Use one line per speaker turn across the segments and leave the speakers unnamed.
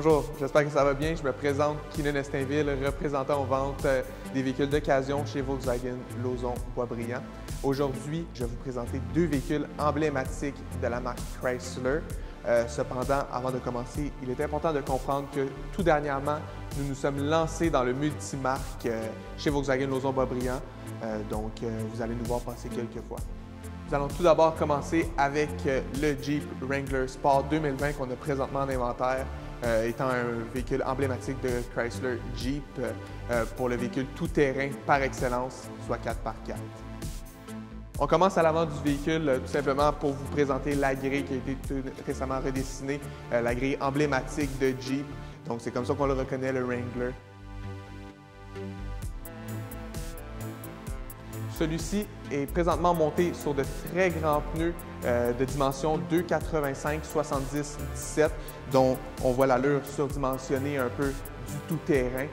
Bonjour, j'espère que ça va bien. Je me présente Keenan Estainville, représentant aux ventes des véhicules d'occasion chez Volkswagen Lauson Boisbriand. Aujourd'hui, je vais vous présenter deux véhicules emblématiques de la marque Chrysler. Cependant, avant de commencer, il est important de comprendre que tout dernièrement, nous nous sommes lancés dans le multimarque chez Volkswagen Lauson Boisbriand. Vous allez nous voir passer quelques fois. Nous allons tout d'abord commencer avec le Jeep Wrangler Sport 2020 qu'on a présentement en inventaire, étant un véhicule emblématique de Chrysler Jeep pour le véhicule tout-terrain par excellence, soit 4x4. On commence à l'avant du véhicule tout simplement pour vous présenter la grille qui a été récemment redessinée, la grille emblématique de Jeep. Donc c'est comme ça qu'on le reconnaît, le Wrangler. Celui-ci est présentement monté sur de très grands pneus de dimension 2,85/70-17, dont on voit l'allure surdimensionnée un peu du tout-terrain.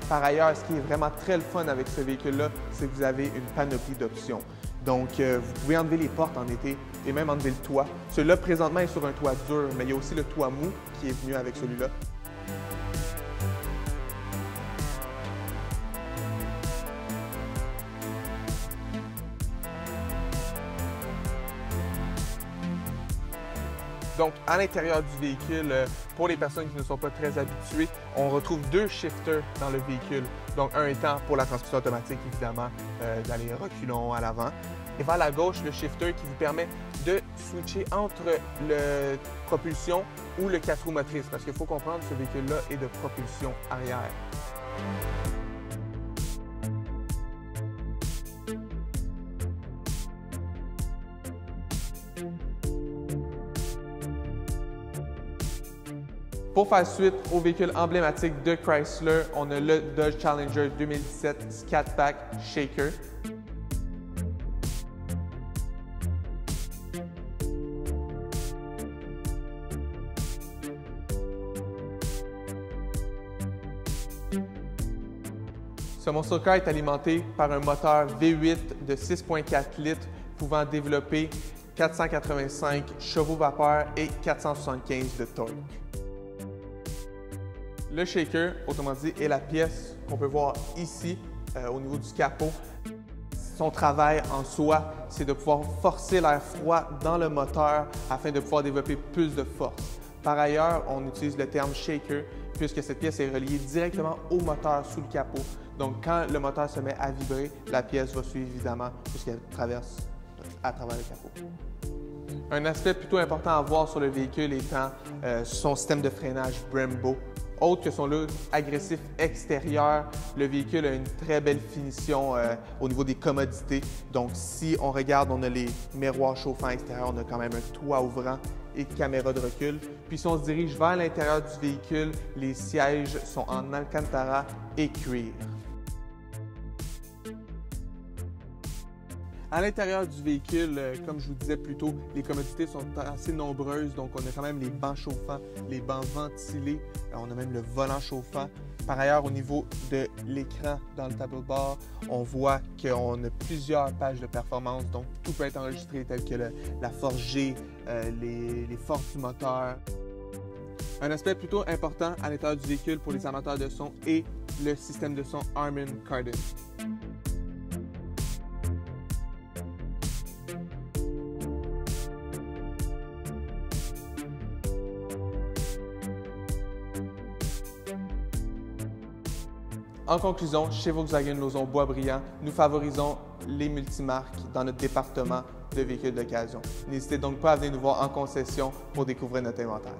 Par ailleurs, ce qui est vraiment très le fun avec ce véhicule-là, c'est que vous avez une panoplie d'options. Donc, vous pouvez enlever les portes en été et même enlever le toit. Celui-là, présentement, est sur un toit dur, mais il y a aussi le toit mou qui est venu avec celui-là. Donc, à l'intérieur du véhicule, pour les personnes qui ne sont pas très habituées, on retrouve deux shifters dans le véhicule. Donc, un étant pour la transmission automatique, évidemment, d'aller reculons à l'avant. Et vers la gauche, le shifter qui vous permet de switcher entre le propulsion ou le 4 roues motrices. Parce qu'il faut comprendre, ce véhicule-là est de propulsion arrière. Pour faire suite au véhicule emblématique de Chrysler, on a le Dodge Challenger 2017 Scat Pack Shaker. Ce muscle car est alimenté par un moteur V8 de 6,4 litres pouvant développer 485 chevaux vapeur et 475 de torque. Le shaker, autrement dit, est la pièce qu'on peut voir ici au niveau du capot. Son travail en soi, c'est de pouvoir forcer l'air froid dans le moteur afin de pouvoir développer plus de force. Par ailleurs, on utilise le terme shaker puisque cette pièce est reliée directement au moteur sous le capot. Donc, quand le moteur se met à vibrer, la pièce va suivre évidemment puisqu'elle traverse à travers le capot. Un aspect plutôt important à voir sur le véhicule étant son système de freinage Brembo. Autre que son look agressif extérieur, le véhicule a une très belle finition au niveau des commodités. Donc, si on regarde, on a les miroirs chauffants extérieurs, on a quand même un toit ouvrant et caméra de recul. Puis, si on se dirige vers l'intérieur du véhicule, les sièges sont en Alcantara et cuir. À l'intérieur du véhicule, comme je vous disais plus tôt, les commodités sont assez nombreuses. Donc, on a quand même les bancs chauffants, les bancs ventilés, on a même le volant chauffant. Par ailleurs, au niveau de l'écran dans le tableau de bord, on voit qu'on a plusieurs pages de performance. Donc, tout peut être enregistré tel que la force G, les forces du moteur. Un aspect plutôt important à l'intérieur du véhicule pour les amateurs de son est le système de son Harman Kardon. En conclusion, chez Volkswagen Lauson Boisbriand, nous favorisons les multimarques dans notre département de véhicules d'occasion. N'hésitez donc pas à venir nous voir en concession pour découvrir notre inventaire.